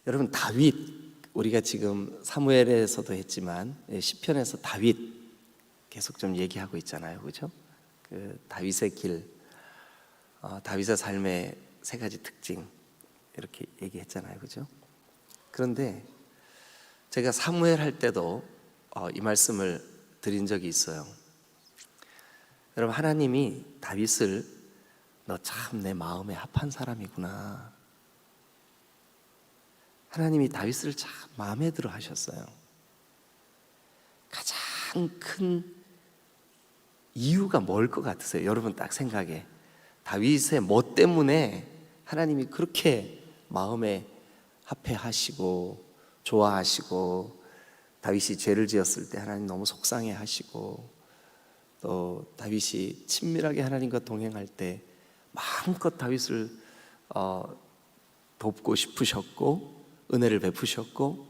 여러분, 다윗, 우리가 지금 사무엘에서도 했지만 시편에서 다윗 계속 좀 얘기하고 있잖아요, 그렇죠? 그 다윗의 길, 다윗의 삶의 세 가지 특징 이렇게 얘기했잖아요, 그렇죠? 그런데 제가 사무엘 할 때도 이 말씀을 드린 적이 있어요. 여러분, 하나님이 다윗을 너 참 내 마음에 합한 사람이구나, 하나님이 다윗을 참 마음에 들어 하셨어요. 가장 큰 이유가 뭘 것 같으세요? 여러분 딱 생각해. 다윗의 뭐 때문에 하나님이 그렇게 마음에 합해 하시고 좋아하시고, 다윗이 죄를 지었을 때 하나님 너무 속상해 하시고, 또 다윗이 친밀하게 하나님과 동행할 때 마음껏 다윗을 돕고 싶으셨고, 은혜를 베푸셨고,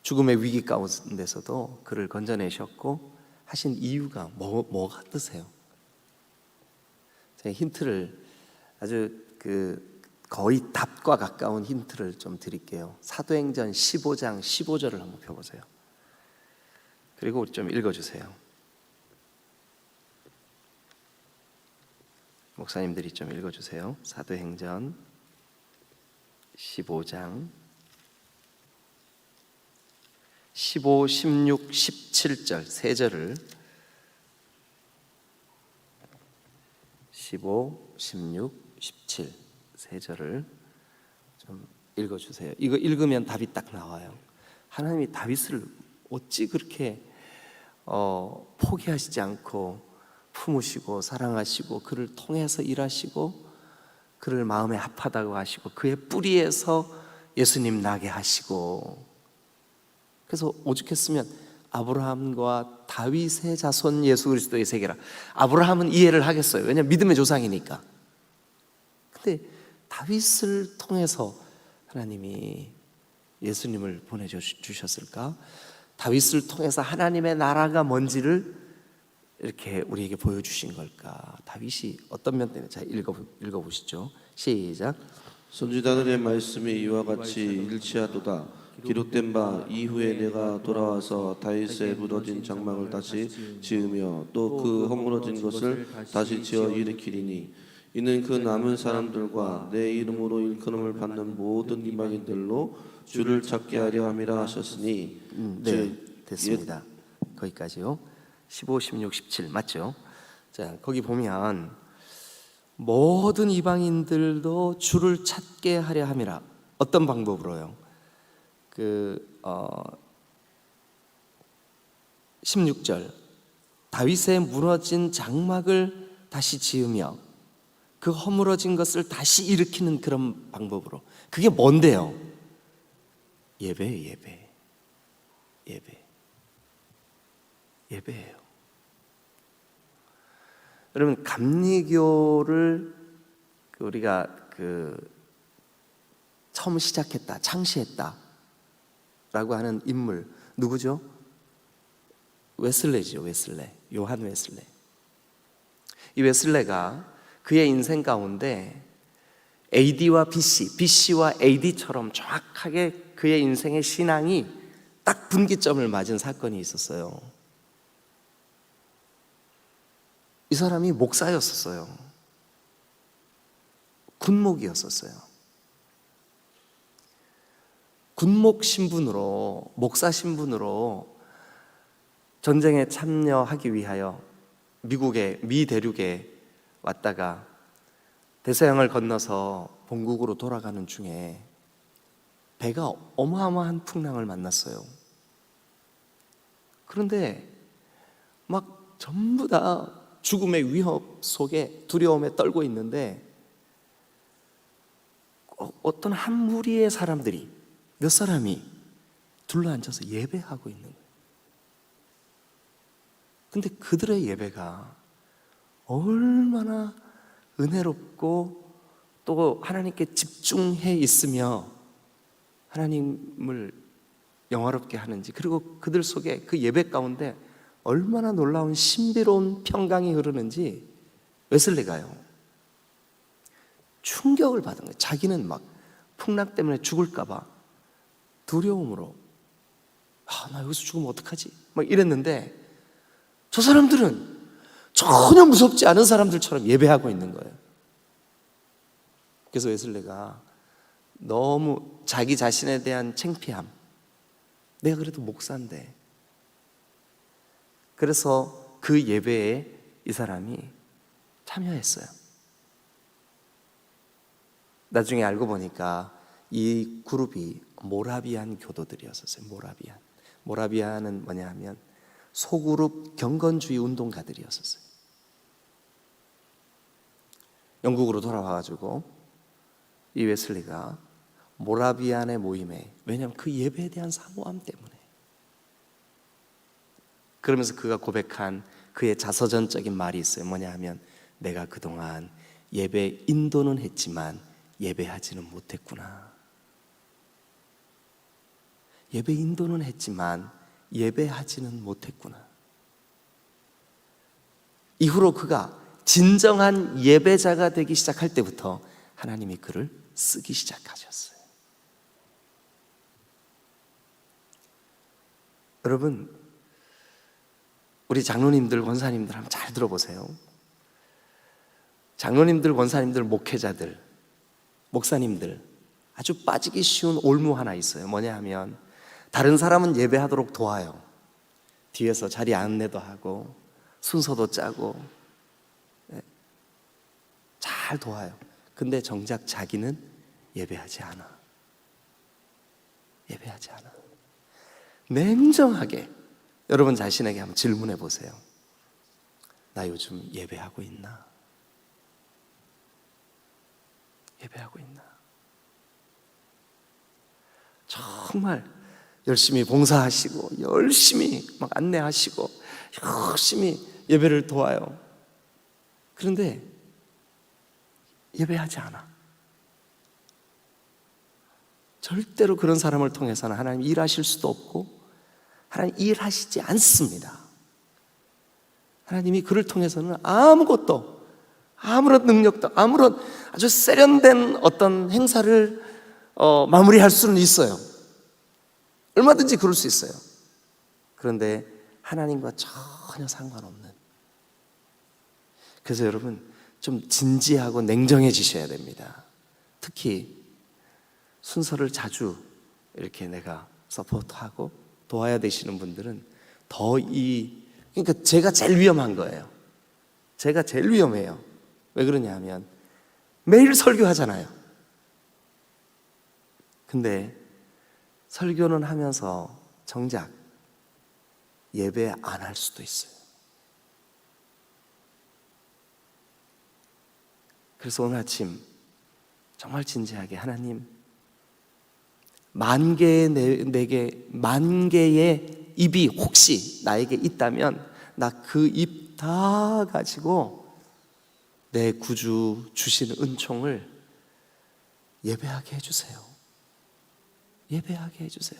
죽음의 위기 가운데서도 그를 건져내셨고 하신 이유가 뭐 같으세요? 제가 힌트를, 아주 거의 답과 가까운 힌트를 좀 드릴게요. 사도행전 15장 15절을 한번 펴보세요. 그리고 좀 읽어주세요. 목사님들이 좀 읽어주세요. 사도행전 15장 15, 16, 17절 세 절을 15, 16, 17 세 절을 좀 읽어주세요. 이거 읽으면 답이 딱 나와요. 하나님이 다윗을 어찌 그렇게 포기하시지 않고 품으시고 사랑하시고 그를 통해서 일하시고 그를 마음에 합하다고 하시고 그의 뿌리에서 예수님 나게 하시고, 그래서 오죽했으면 아브라함과 다윗의 자손 예수 그리스도의 세계라. 아브라함은 이해를 하겠어요. 왜냐하면 믿음의 조상이니까. 근데 다윗을 통해서 하나님이 예수님을 보내주셨을까? 다윗을 통해서 하나님의 나라가 뭔지를 이렇게 우리에게 보여주신 걸까? 다윗이 어떤 면 때문에? 자, 읽어보시죠. 시작. 선지자들의 말씀이 이와 같이 일치하도다. 기록된 바 이후에 내가 돌아와서 다윗의 무너진 장막을 다시 지으며 또 그 허물어진 것을 다시 지어 일으키리니 이는 그 남은 사람들과 내 이름으로 일컬음을 받는 모든 이방인들로 주를 찾게 하려 함이라 하셨으니. 네, 됐습니다. 거기까지요. 15, 16, 17 맞죠? 자, 거기 보면 모든 이방인들도 주를 찾게 하려 함이라. 어떤 방법으로요? 16절 다윗의 무너진 장막을 다시 지으며 그 허물어진 것을 다시 일으키는 그런 방법으로. 그게 뭔데요? 예배예요. 여러분, 감리교를 우리가 처음 시작했다, 창시했다 라고 하는 인물 누구죠? 웨슬레죠. 요한 웨슬레. 이 웨슬레가 그의 인생 가운데 AD와 BC와 AD처럼 정확하게 그의 인생의 신앙이 딱 분기점을 맞은 사건이 있었어요. 이 사람이 목사였었어요. 군목이었었어요. 군목 신분으로, 목사 신분으로 전쟁에 참여하기 위하여 미국의 미 대륙에 왔다가 대서양을 건너서 본국으로 돌아가는 중에 배가 어마어마한 풍랑을 만났어요. 그런데 막 전부 다 죽음의 위협 속에 두려움에 떨고 있는데 어떤 한 무리의 사람들이, 몇 사람이 둘러앉아서 예배하고 있는 거예요. 근데 그들의 예배가 얼마나 은혜롭고 또 하나님께 집중해 있으며 하나님을 영화롭게 하는지, 그리고 그들 속에 그 예배 가운데 얼마나 놀라운 신비로운 평강이 흐르는지 웨슬레가요 충격을 받은 거예요. 자기는 막 풍랑 때문에 죽을까 봐 두려움으로 나 여기서 죽으면 어떡하지? 막 이랬는데 저 사람들은 전혀 무섭지 않은 사람들처럼 예배하고 있는 거예요. 그래서 웨슬리가 너무 자기 자신에 대한 창피함, 내가 그래도 목사인데, 그래서 그 예배에 이 사람이 참여했어요. 나중에 알고 보니까 이 그룹이 모라비안 교도들이었어요. 모라비안은 뭐냐 하면 소그룹 경건주의 운동가들이었어요. 영국으로 돌아와가지고 이 웨슬리가 모라비안의 모임에, 왜냐하면 그 예배에 대한 사모함 때문에, 그러면서 그가 고백한 그의 자서전적인 말이 있어요. 뭐냐 하면 내가 그동안 예배 인도는 했지만 예배하지는 못했구나. 예배 인도는 했지만 예배하지는 못했구나. 이후로 그가 진정한 예배자가 되기 시작할 때부터 하나님이 그를 쓰기 시작하셨어요. 여러분, 우리 장로님들, 권사님들 한번 잘 들어보세요. 장로님들, 권사님들, 목회자들, 목사님들 아주 빠지기 쉬운 올무 하나 있어요. 뭐냐 하면 다른 사람은 예배하도록 도와요. 뒤에서 자리 안내도 하고 순서도 짜고 잘 도와요. 근데 정작 자기는 예배하지 않아. 예배하지 않아. 냉정하게 여러분 자신에게 한번 질문해 보세요. 나 요즘 예배하고 있나? 예배하고 있나? 정말 열심히 봉사하시고 열심히 막 안내하시고 열심히 예배를 도와요. 그런데 예배하지 않아. 절대로 그런 사람을 통해서는 하나님 일하실 수도 없고 하나님 일하시지 않습니다. 하나님이 그를 통해서는 아무것도, 아무런 능력도, 아무런 아주 세련된 어떤 행사를 마무리할 수는 있어요. 얼마든지 그럴 수 있어요. 그런데 하나님과 전혀 상관없는. 그래서 여러분 좀 진지하고 냉정해지셔야 됩니다. 특히 순서를 자주 이렇게 내가 서포트하고 도와야 되시는 분들은 더 그러니까 제가 제일 위험한 거예요. 제가 제일 위험해요. 왜 그러냐 하면 매일 설교하잖아요. 근데 설교는 하면서 정작 예배 안 할 수도 있어요. 그래서 오늘 아침 정말 진지하게 하나님, 만 개의 입이 혹시 나에게 있다면 나 그 입 다 가지고 내 구주 주시는 은총을 예배하게 해주세요. 예배하게 해주세요.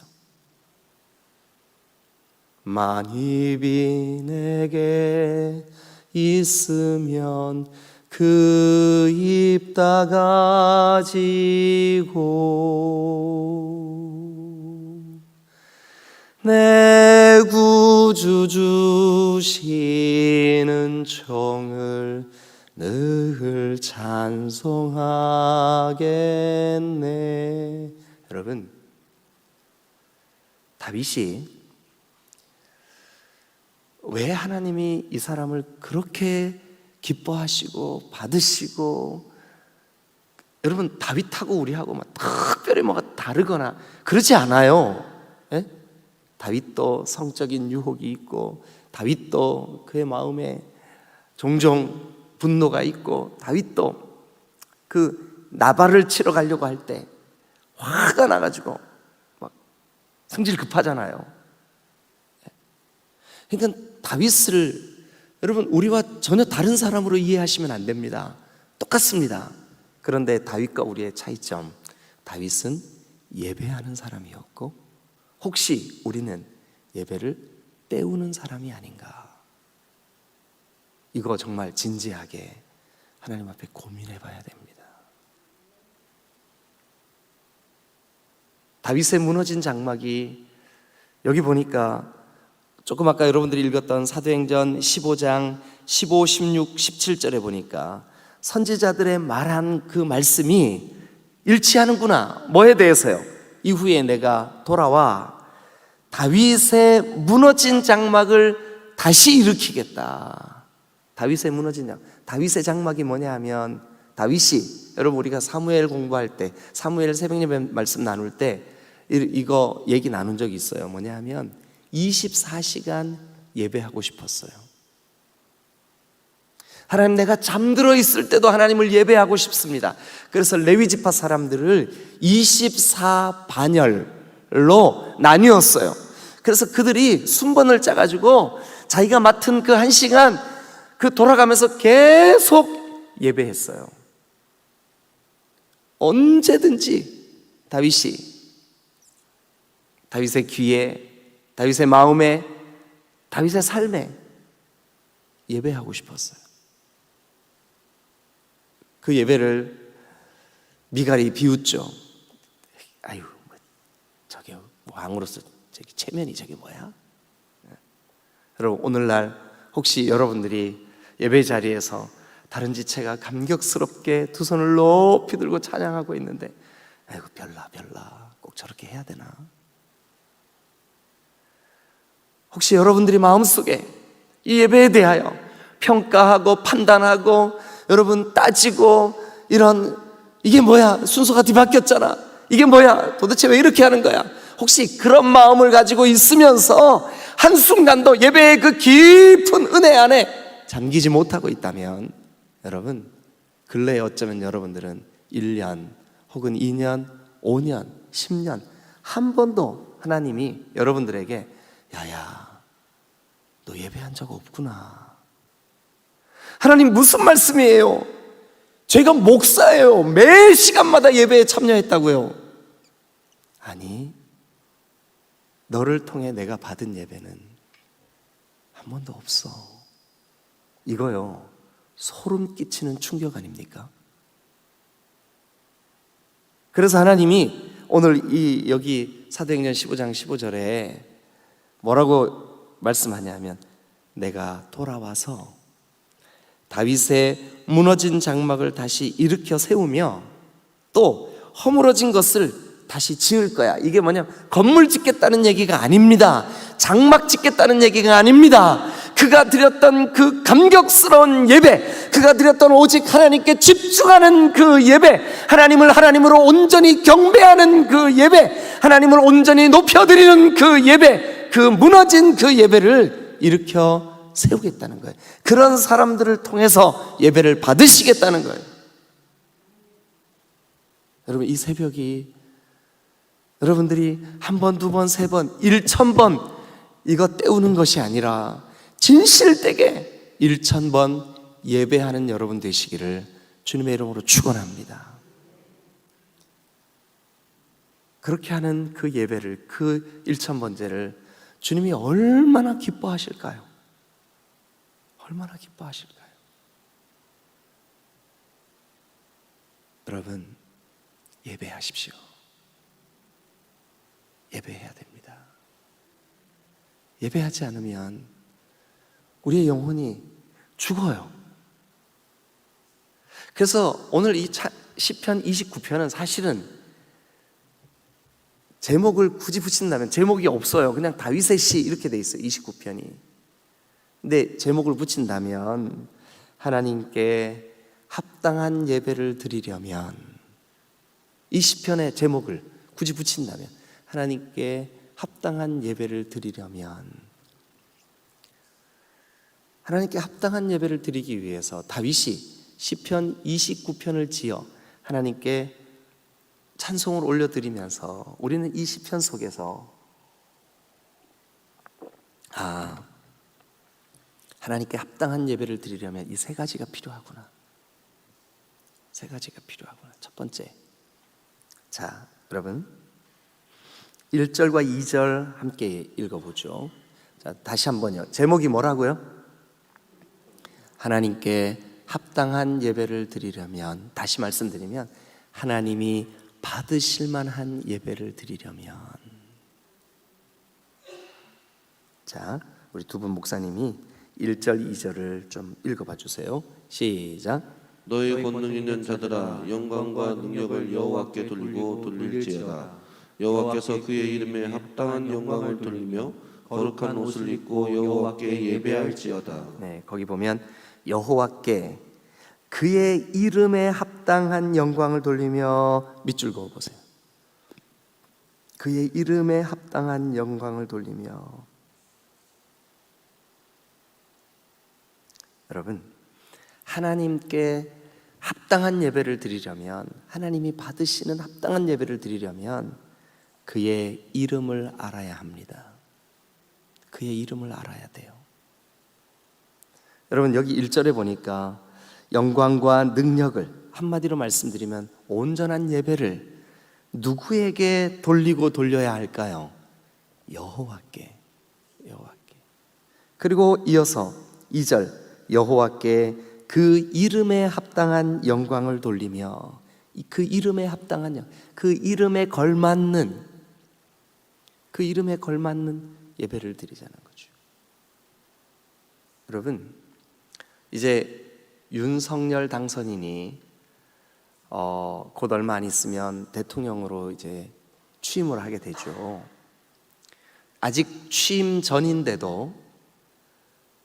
만 입이 내게 있으면 그 입 다 가지고 내 구주 주시는 총을 늘 찬송하겠네. 여러분, 다윗이 왜 하나님이 이 사람을 그렇게 기뻐하시고 받으시고, 여러분 다윗하고 우리하고 막 특별히 뭐가 다르거나 그러지 않아요. 예? 다윗도 성적인 유혹이 있고, 다윗도 그의 마음에 종종 분노가 있고, 다윗도 그 나발을 치러 가려고 할 때 화가 나가지고 막 성질 급하잖아요. 그러니까 다윗을 여러분 우리와 전혀 다른 사람으로 이해하시면 안 됩니다. 똑같습니다. 그런데 다윗과 우리의 차이점, 다윗은 예배하는 사람이었고 혹시 우리는 예배를 때우는 사람이 아닌가. 이거 정말 진지하게 하나님 앞에 고민해 봐야 됩니다. 다윗의 무너진 장막이 여기 보니까 조금 아까 여러분들이 읽었던 사도행전 15장 15, 16, 17절에 보니까 선지자들의 말한 그 말씀이 일치하는구나. 뭐에 대해서요? 이후에 내가 돌아와 다윗의 무너진 장막을 다시 일으키겠다. 다윗의 무너진 장막. 다윗의 장막이 뭐냐 하면 다윗이, 여러분 우리가 사무엘 공부할 때, 사무엘 새벽예배 말씀 나눌 때 이거 얘기 나눈 적이 있어요. 뭐냐 하면 24시간 예배하고 싶었어요. 하나님, 내가 잠들어 있을 때도 하나님을 예배하고 싶습니다. 그래서 레위지파 사람들을 24반열로 나뉘었어요. 그래서 그들이 순번을 짜가지고 자기가 맡은 그 1시간 그 돌아가면서 계속 예배했어요. 언제든지 다윗의 귀에, 다윗의 마음에, 다윗의 삶에 예배하고 싶었어요. 그 예배를 미갈이 비웃죠. 아유, 저게 왕으로서 저기 체면이 저게 뭐야? 여러분, 오늘날 혹시 여러분들이 예배 자리에서 다른 지체가 감격스럽게 두 손을 높이 들고 찬양하고 있는데, 아이고 별나 꼭 저렇게 해야 되나? 혹시 여러분들이 마음속에 이 예배에 대하여 평가하고 판단하고 여러분 따지고 이런, 이게 뭐야? 순서가 뒤바뀌었잖아. 이게 뭐야? 도대체 왜 이렇게 하는 거야? 혹시 그런 마음을 가지고 있으면서 한순간도 예배의 그 깊은 은혜 안에 잠기지 못하고 있다면, 여러분 근래에 어쩌면 여러분들은 1년 혹은 2년, 5년, 10년 한 번도 하나님이 여러분들에게 야야 너 예배한 적 없구나. 하나님 무슨 말씀이에요? 제가 목사예요. 매 시간마다 예배에 참여했다고요. 아니, 너를 통해 내가 받은 예배는 한 번도 없어. 이거요, 소름 끼치는 충격 아닙니까? 그래서 하나님이 오늘 여기 사도행전 15장 15절에 뭐라고 말씀하냐면, 내가 돌아와서 다윗의 무너진 장막을 다시 일으켜 세우며 또 허물어진 것을 다시 지을 거야. 이게 뭐냐면 건물 짓겠다는 얘기가 아닙니다. 장막 짓겠다는 얘기가 아닙니다. 그가 드렸던 그 감격스러운 예배, 그가 드렸던 오직 하나님께 집중하는 그 예배, 하나님을 하나님으로 온전히 경배하는 그 예배, 하나님을 온전히 높여드리는 그 예배, 그 무너진 그 예배를 일으켜 세우겠다는 거예요. 그런 사람들을 통해서 예배를 받으시겠다는 거예요. 여러분, 이 새벽이 여러분들이 한 번, 두 번, 세 번, 1000번 이거 때우는 것이 아니라 진실되게 1000번 예배하는 여러분 되시기를 주님의 이름으로 축원합니다. 그렇게 하는 그 예배를, 그 1000번째를 주님이 얼마나 기뻐하실까요? 얼마나 기뻐하실까요? 여러분, 예배하십시오. 예배해야 됩니다. 예배하지 않으면 우리의 영혼이 죽어요. 그래서 오늘 이 시편 29편은 사실은 제목을 굳이 붙인다면 제목이 없어요. 그냥 다윗의 시 이렇게 돼 있어요, 29편이. 근데 제목을 붙인다면 하나님께 합당한 예배를 드리려면, 이 시편의 제목을 굳이 붙인다면 하나님께 합당한 예배를 드리려면, 하나님께 합당한 예배를 드리기 위해서 다윗이 시편 29편을 지어 하나님께 찬송을 올려드리면서 우리는 이 시편 속에서 하나님께 합당한 예배를 드리려면 이 세 가지가 필요하구나. 세 가지가 필요하구나. 첫 번째, 자 여러분 1절과 2절 함께 읽어보죠. 자, 다시 한번요. 제목이 뭐라고요? 하나님께 합당한 예배를 드리려면, 다시 말씀드리면 하나님이 받으실 만한 예배를 드리려면, 자, 우리 두 분 목사님이 1절 2절을 좀 읽어봐 주세요. 시작. 너희 권능 있는 자들아 영광과 능력을 여호와께 돌리고 돌릴지어다. 여호와께서 그의 이름에 합당한 영광을 돌리며 거룩한 옷을 입고 여호와께 예배할지어다. 네, 거기 보면 여호와께 그의 이름에 합당한 영광을 돌리며, 밑줄 그어 보세요. 그의 이름에 합당한 영광을 돌리며. 여러분, 하나님께 합당한 예배를 드리려면, 하나님이 받으시는 합당한 예배를 드리려면 그의 이름을 알아야 합니다. 그의 이름을 알아야 돼요. 여러분, 여기 1절에 보니까 영광과 능력을, 한마디로 말씀드리면 온전한 예배를 누구에게 돌리고 돌려야 할까요? 여호와께. 여호와께. 그리고 이어서 2절, 여호와께 그 이름에 합당한 영광을 돌리며, 그 이름에 합당한, 그 이름에 걸맞는, 그 이름에 걸맞는 예배를 드리자는 거죠. 여러분, 이제 윤석열 당선인이 곧 얼마 안 있으면 대통령으로 이제 취임을 하게 되죠. 아직 취임 전인데도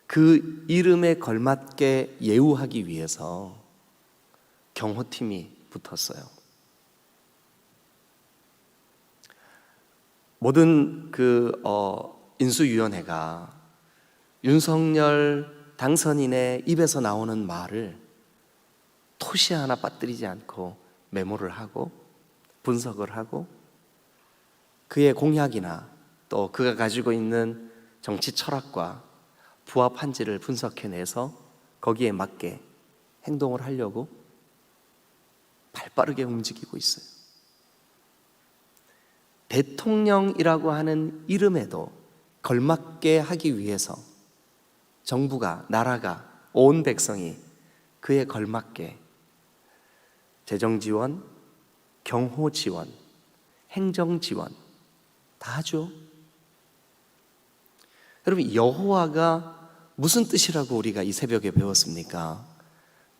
그 이름에 걸맞게 예우하기 위해서 경호팀이 붙었어요. 모든 인수위원회가 윤석열 당선인의 입에서 나오는 말을 토시 하나 빠뜨리지 않고 메모를 하고 분석을 하고, 그의 공약이나 또 그가 가지고 있는 정치 철학과 부합한지를 분석해내서 거기에 맞게 행동을 하려고 발빠르게 움직이고 있어요. 대통령이라고 하는 이름에도 걸맞게 하기 위해서 정부가, 나라가, 온 백성이 그에 걸맞게 재정 지원, 경호 지원, 행정 지원 다 하죠. 여러분, 여호와가 무슨 뜻이라고 우리가 이 새벽에 배웠습니까?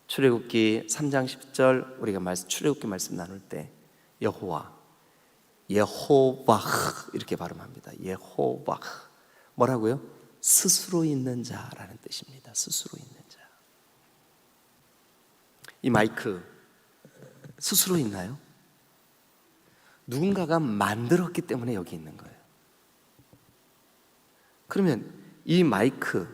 출애굽기 3장 10절 우리가 출애굽기 말씀 나눌 때 여호와, 예호바흐 이렇게 발음합니다. 예호바흐. 뭐라고요? 스스로 있는 자라는 뜻입니다. 스스로 있는 자. 이 마이크 스스로 있나요? 누군가가 만들었기 때문에 여기 있는 거예요. 그러면 이 마이크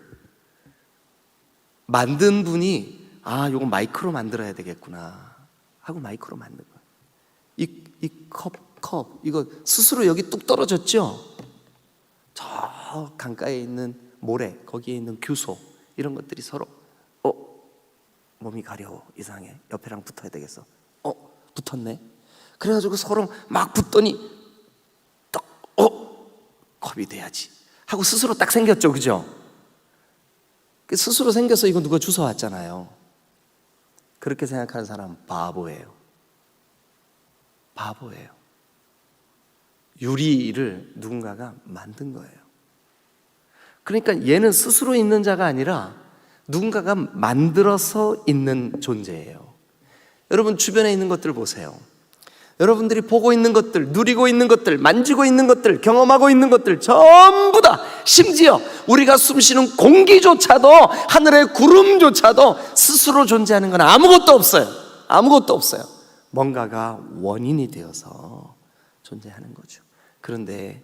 만든 분이 요거 마이크로 만들어야 되겠구나 하고 마이크로 만든 거예요. 이 컵 이거 스스로 여기 뚝 떨어졌죠? 저 강가에 있는 모래, 거기에 있는 규소 이런 것들이 서로 몸이 가려워, 이상해, 옆에랑 붙어야 되겠어. 붙었네. 그래가지고 서로 막 붙더니 딱 컵이 돼야지 하고 스스로 딱 생겼죠, 그죠? 스스로 생겨서 이거 누가 주워왔잖아요. 그렇게 생각하는 사람은 바보예요. 바보예요. 유리를 누군가가 만든 거예요. 그러니까 얘는 스스로 있는 자가 아니라 누군가가 만들어서 있는 존재예요. 여러분 주변에 있는 것들 보세요. 여러분들이 보고 있는 것들, 누리고 있는 것들, 만지고 있는 것들, 경험하고 있는 것들 전부 다, 심지어 우리가 숨쉬는 공기조차도, 하늘의 구름조차도 스스로 존재하는 건 아무것도 없어요. 아무것도 없어요. 뭔가가 원인이 되어서 존재하는 거죠. 그런데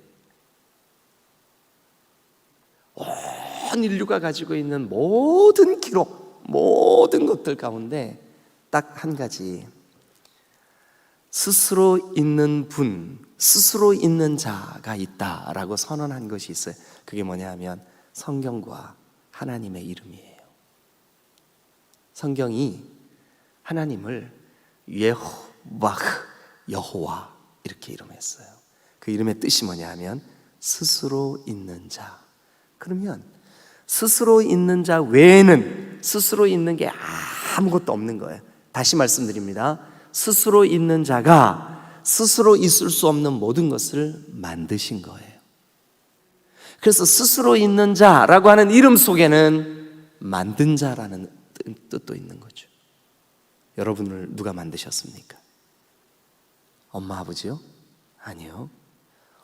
온 인류가 가지고 있는 모든 기록, 모든 것들 가운데 딱 한 가지, 스스로 있는 분, 스스로 있는 자가 있다라고 선언한 것이 있어요. 그게 뭐냐 하면 성경과 하나님의 이름이에요. 성경이 하나님을 예호바흐, 여호와 이렇게 이름했어요. 그 이름의 뜻이 뭐냐 하면 스스로 있는 자. 그러면 스스로 있는 자 외에는 스스로 있는 게 아무것도 없는 거예요. 다시 말씀드립니다. 스스로 있는 자가 스스로 있을 수 없는 모든 것을 만드신 거예요. 그래서 스스로 있는 자라고 하는 이름 속에는 만든 자라는 뜻도 있는 거죠. 여러분을 누가 만드셨습니까? 엄마 아버지요? 아니요.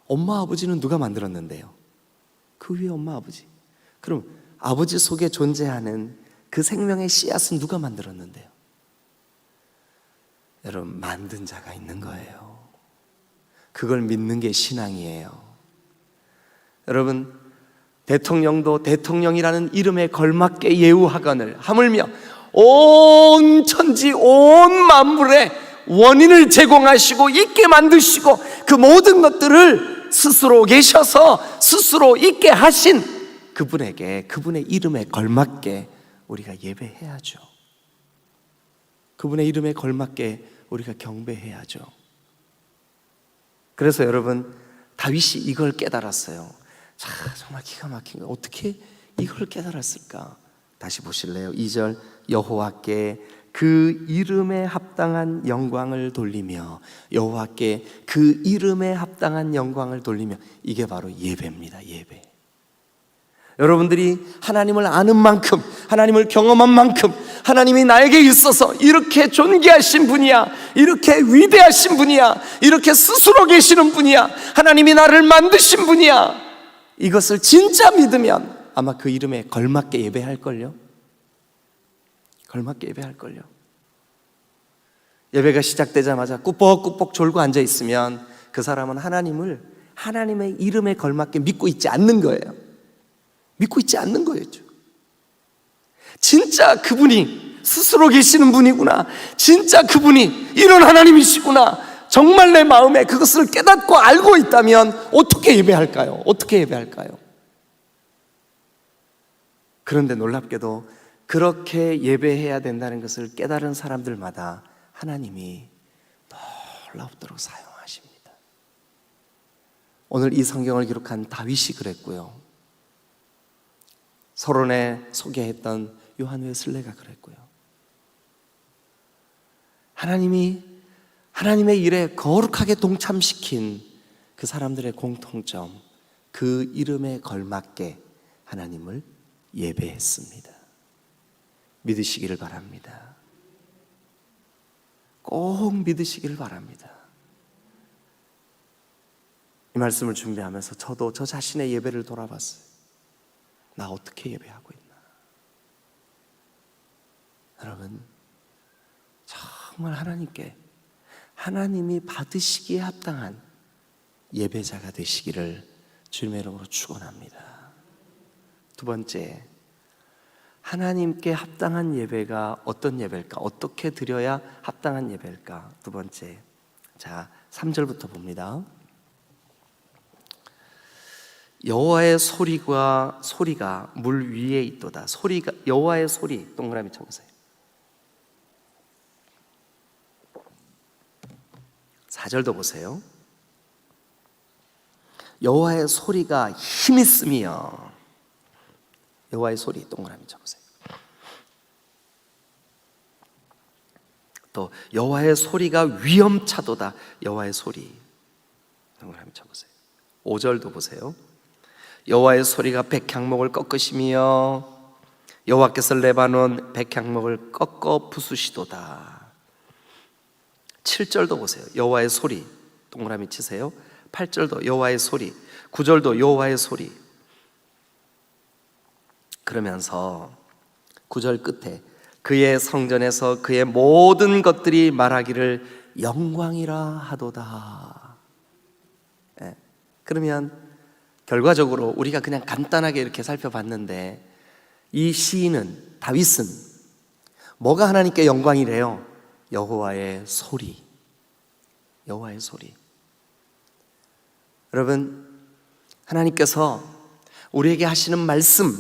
엄마 아버지는 누가 만들었는데요? 그 위에 엄마 아버지. 그럼 아버지 속에 존재하는 그 생명의 씨앗은 누가 만들었는데요? 여러분, 만든 자가 있는 거예요. 그걸 믿는 게 신앙이에요. 여러분, 대통령도 대통령이라는 이름에 걸맞게 예우하거늘 하물며 온 천지 온 만물의 원인을 제공하시고 있게 만드시고 그 모든 것들을 스스로 계셔서 스스로 있게 하신 그분에게, 그분의 이름에 걸맞게 우리가 예배해야죠. 그분의 이름에 걸맞게 우리가 경배해야죠. 그래서 여러분, 다윗이 이걸 깨달았어요. 자, 정말 기가 막힌 거예요. 어떻게 이걸 깨달았을까? 다시 보실래요? 2절, 여호와께 그 이름에 합당한 영광을 돌리며, 여호와께 그 이름에 합당한 영광을 돌리며. 이게 바로 예배입니다. 예배. 여러분들이 하나님을 아는 만큼, 하나님을 경험한 만큼 하나님이 나에게 있어서 이렇게 존귀하신 분이야, 이렇게 위대하신 분이야, 이렇게 스스로 계시는 분이야, 하나님이 나를 만드신 분이야, 이것을 진짜 믿으면 아마 그 이름에 걸맞게 예배할걸요. 걸맞게 예배할걸요. 예배가 시작되자마자 꾸벅꾸벅 졸고 앉아있으면 그 사람은 하나님을 하나님의 이름에 걸맞게 믿고 있지 않는 거예요. 믿고 있지 않는 거였죠. 진짜 그분이 스스로 계시는 분이구나, 진짜 그분이 이런 하나님이시구나, 정말 내 마음에 그것을 깨닫고 알고 있다면 어떻게 예배할까요? 어떻게 예배할까요? 그런데 놀랍게도 그렇게 예배해야 된다는 것을 깨달은 사람들마다 하나님이 놀랍도록 사용하십니다. 오늘 이 성경을 기록한 다윗이 그랬고요, 서론에 소개했던 요한 웨슬레가 그랬고요. 하나님이 하나님의 일에 거룩하게 동참시킨 그 사람들의 공통점, 그 이름에 걸맞게 하나님을 예배했습니다. 믿으시기를 바랍니다. 꼭 믿으시기를 바랍니다. 이 말씀을 준비하면서 저도 저 자신의 예배를 돌아봤어요. 나 어떻게 예배하고 있나? 여러분, 정말 하나님께, 하나님이 받으시기에 합당한 예배자가 되시기를 주님의 이름으로 축원합니다. 두 번째, 하나님께 합당한 예배가 어떤 예배일까? 어떻게 드려야 합당한 예배일까? 두 번째, 자, 3절부터 봅니다. 여호와의 소리가 물 위에 있도다. 소리가, 여호와의 소리, 동그라미 쳐보세요. 4절도 보세요. 여호와의 소리가 힘있으며, 여호와의 소리, 동그라미 쳐보세요. 또 여호와의 소리가 위엄차도다. 여호와의 소리, 동그라미 쳐보세요. 5절도 보세요. 여호와의 소리가 백향목을 꺾으시며 여호와께서 레바논 백향목을 꺾어 부수시도다. 7절도 보세요. 여호와의 소리, 동그라미 치세요. 8절도 여호와의 소리, 9절도 여호와의 소리. 그러면서 9절 끝에 그의 성전에서 그의 모든 것들이 말하기를 영광이라 하도다. 네. 그러면 결과적으로 우리가 그냥 간단하게 이렇게 살펴봤는데, 이 시인은, 다윗은 뭐가 하나님께 영광이래요? 여호와의 소리, 여호와의 소리. 여러분, 하나님께서 우리에게 하시는 말씀,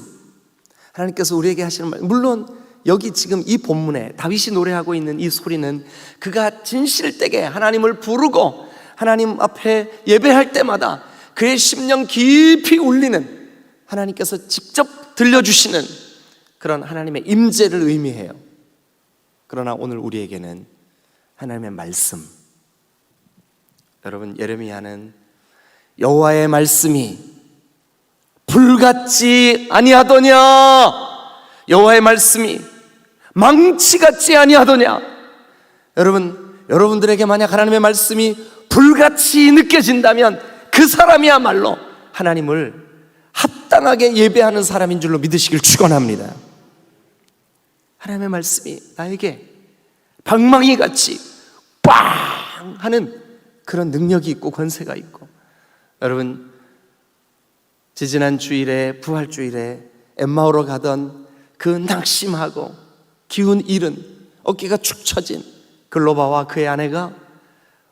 하나님께서 우리에게 하시는 말, 물론 여기 지금 이 본문에 다윗이 노래하고 있는 이 소리는 그가 진실되게 하나님을 부르고 하나님 앞에 예배할 때마다 그의 심령 깊이 울리는, 하나님께서 직접 들려주시는 그런 하나님의 임재를 의미해요. 그러나 오늘 우리에게는 하나님의 말씀, 여러분, 예레미야는 여호와의 말씀이 불같지 아니하더냐, 여호와의 말씀이 망치같지 아니하더냐. 여러분들에게 만약 하나님의 말씀이 불같이 느껴진다면 그 사람이야말로 하나님을 합당하게 예배하는 사람인 줄로 믿으시길 축원합니다. 하나님의 말씀이 나에게 방망이같이 빵 하는 그런 능력이 있고 권세가 있고, 여러분, 지지난 주일에, 부활주일에 엠마오로 가던 그 낙심하고 기운 잃은, 어깨가 축 처진 글로바와 그의 아내가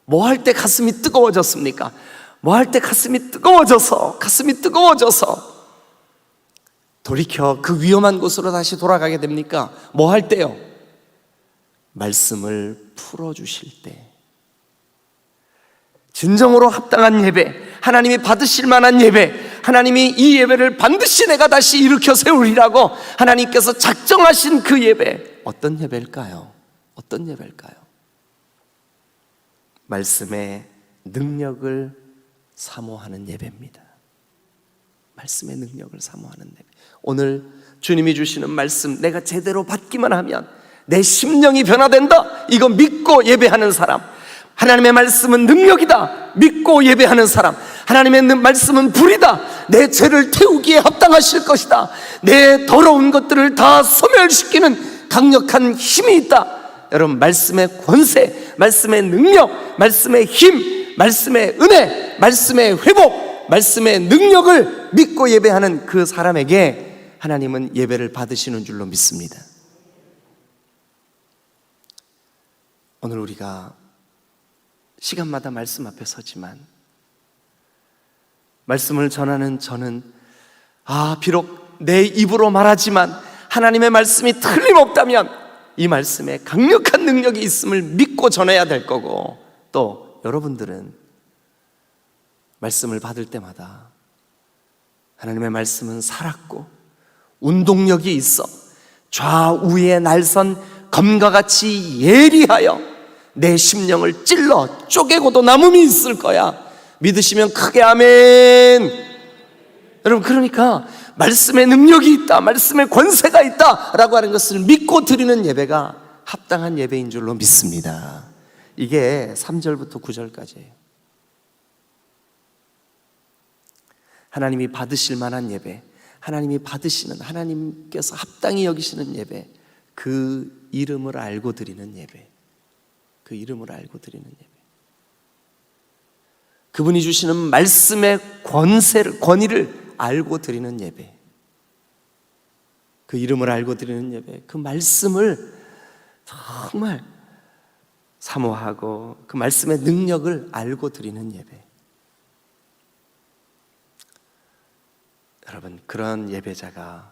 뭐 할 때 가슴이 뜨거워졌습니까? 뭐 할 때 가슴이 뜨거워져서 돌이켜 그 위험한 곳으로 다시 돌아가게 됩니까? 뭐 할 때요? 말씀을 풀어주실 때. 진정으로 합당한 예배, 하나님이 받으실 만한 예배, 하나님이 이 예배를 반드시 내가 다시 일으켜 세우리라고 하나님께서 작정하신 그 예배, 어떤 예배일까요? 어떤 예배일까요? 말씀의 능력을 사모하는 예배입니다. 말씀의 능력을 사모하는 예배. 오늘 주님이 주시는 말씀 내가 제대로 받기만 하면 내 심령이 변화된다, 이거 믿고 예배하는 사람, 하나님의 말씀은 능력이다 믿고 예배하는 사람, 하나님의 말씀은 불이다, 내 죄를 태우기에 합당하실 것이다, 내 더러운 것들을 다 소멸시키는 강력한 힘이 있다. 여러분, 말씀의 권세, 말씀의 능력, 말씀의 힘, 말씀의 은혜, 말씀의 회복, 말씀의 능력을 믿고 예배하는 그 사람에게 하나님은 예배를 받으시는 줄로 믿습니다. 오늘 우리가 시간마다 말씀 앞에 서지만, 말씀을 전하는 저는 비록 내 입으로 말하지만 하나님의 말씀이 틀림없다면 이 말씀에 강력한 능력이 있음을 믿고 전해야 될 거고, 또 여러분들은 말씀을 받을 때마다 하나님의 말씀은 살았고 운동력이 있어 좌우의 날선 검과 같이 예리하여 내 심령을 찔러 쪼개고도 남음이 있을 거야. 믿으시면 크게 아멘. 여러분, 그러니까 말씀의 능력이 있다, 말씀의 권세가 있다 라고 하는 것을 믿고 드리는 예배가 합당한 예배인 줄로 믿습니다. 이게 3절부터 9절까지예요. 하나님이 받으실 만한 예배, 하나님이 받으시는, 하나님께서 합당히 여기시는 예배, 그 이름을 알고 드리는 예배, 그 이름을 알고 드리는 예배, 그분이 주시는 말씀의 권위를 알고 드리는 예배, 그 이름을 알고 드리는 예배, 그 말씀을 정말 사모하고 그 말씀의 능력을 알고 드리는 예배. 여러분, 그런 예배자가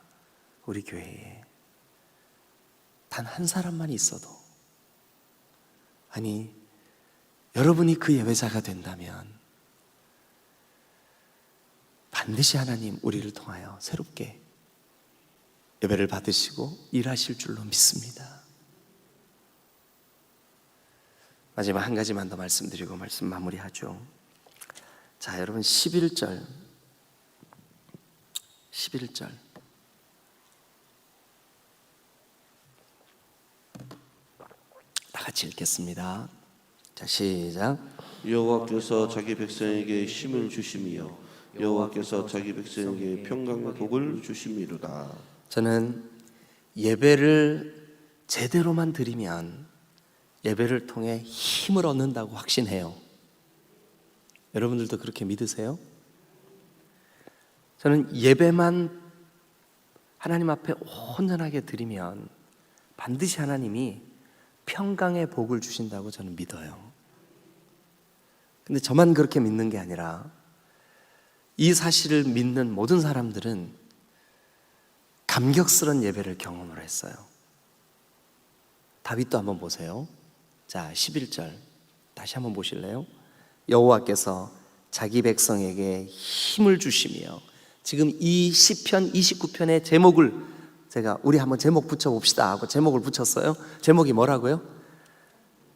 우리 교회에 단 한 사람만 있어도, 아니 여러분이 그 예배자가 된다면 반드시 하나님 우리를 통하여 새롭게 예배를 받으시고 일하실 줄로 믿습니다. 마지막 한 가지만 더 말씀드리고 말씀 마무리하죠. 자, 여러분, 11절 다 같이 읽겠습니다. 자, 시작. 여호와께서 자기 백성에게 힘을 주심이요 여호와께서 자기 백성에게 평강과 복을 주심이로다. 저는 예배를 제대로만 드리면 예배를 통해 힘을 얻는다고 확신해요. 여러분들도 그렇게 믿으세요? 저는 예배만 하나님 앞에 온전하게 드리면 반드시 하나님이 평강의 복을 주신다고 저는 믿어요. 근데 저만 그렇게 믿는 게 아니라 이 사실을 믿는 모든 사람들은 감격스러운 예배를 경험을 했어요. 다윗도 한번 보세요. 자, 11절 다시 한번 보실래요? 여호와께서 자기 백성에게 힘을 주시며, 지금 이 시편 29편의 제목을 우리 한번 제목 붙여봅시다 하고 제목을 붙였어요. 제목이 뭐라고요?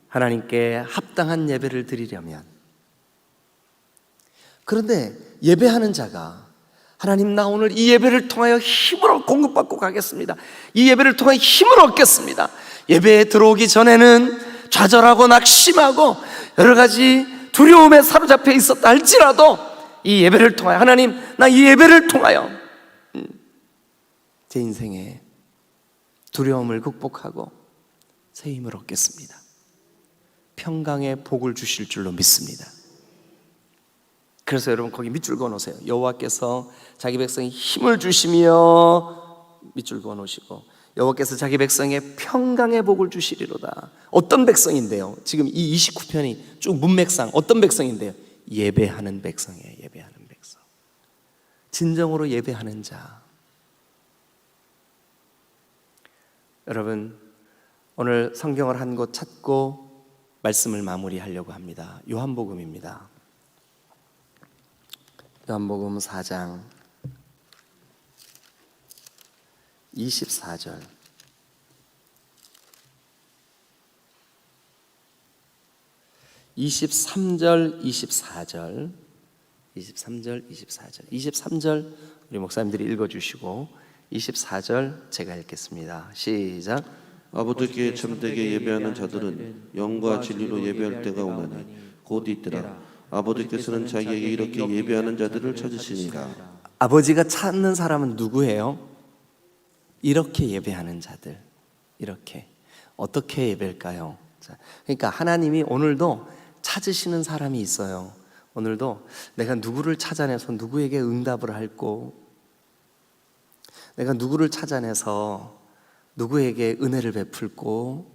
하나님께 합당한 예배를 드리려면 그런데 예배하는 자가 하나님, 나 오늘 이 예배를 통하여 힘을 공급받고 가겠습니다. 이 예배를 통하여 힘을 얻겠습니다. 예배에 들어오기 전에는 좌절하고 낙심하고 여러 가지 두려움에 사로잡혀 있었다 할지라도 이 예배를 통하여, 하나님, 나 이 예배를 통하여 제 인생에 두려움을 극복하고 새 힘을 얻겠습니다. 평강의 복을 주실 줄로 믿습니다. 그래서 여러분 거기 밑줄 그어 놓으세요. 여호와께서 자기 백성에 힘을 주시며, 밑줄 그어 놓으시고, 여호와께서 자기 백성에 평강의 복을 주시리로다. 어떤 백성인데요? 지금 이 29편이 쭉 문맥상 어떤 백성인데요? 예배하는 백성이에요. 예배하는 백성. 진정으로 예배하는 자. 여러분, 오늘 성경을 한 곳 찾고 말씀을 마무리하려고 합니다. 요한복음입니다. 요한복음 4장 24절. (23절) (24절) 23절, 24절. 23절 우리 목사님들이 읽어주시고 24절 제가 읽겠습니다. 시작. 아버지께 참되게 예배하는 자들은 영과 진리로 예배할 때가 오나니 곧 이때라. 아버지께서는 자기에게 이렇게 예배하는 자들을 찾으시니라. 아버지가 찾는 사람은 누구예요? 이렇게 예배하는 자들. 이렇게. 어떻게 예배할까요? 그러니까 하나님이 오늘도 찾으시는 사람이 있어요. 오늘도 내가 누구를 찾아내서 누구에게 응답을 할고, 내가 누구를 찾아내서 누구에게 은혜를 베풀고,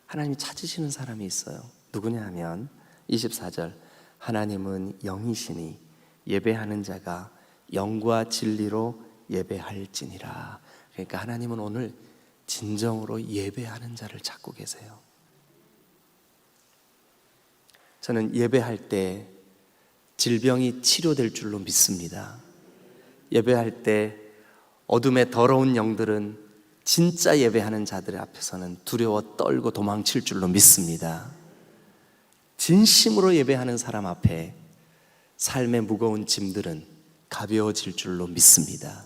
하나님이 찾으시는 사람이 있어요. 누구냐 하면 24절, 하나님은 영이시니 예배하는 자가 영과 진리로 예배할지니라. 그러니까 하나님은 오늘 진정으로 예배하는 자를 찾고 계세요. 저는 예배할 때 질병이 치료될 줄로 믿습니다. 예배할 때 어둠의 더러운 영들은 진짜 예배하는 자들 앞에서는 두려워 떨고 도망칠 줄로 믿습니다. 진심으로 예배하는 사람 앞에 삶의 무거운 짐들은 가벼워질 줄로 믿습니다.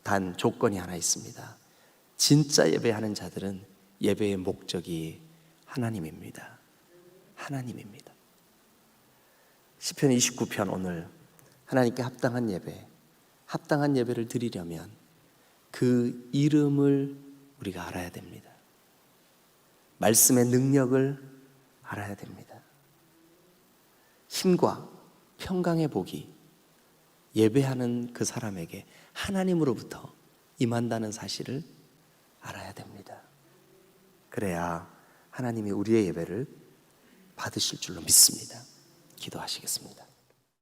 단 조건이 하나 있습니다. 진짜 예배하는 자들은 예배의 목적이 하나님입니다. 하나님입니다. 시편 29편 오늘 하나님께 합당한 예배, 합당한 예배를 드리려면 그 이름을 우리가 알아야 됩니다. 말씀의 능력을 알아야 됩니다. 힘과 평강의 복이 예배하는 그 사람에게 하나님으로부터 임한다는 사실을 알아야 됩니다. 그래야 하나님이 우리의 예배를 받으실 줄로 믿습니다. 기도하시겠습니다.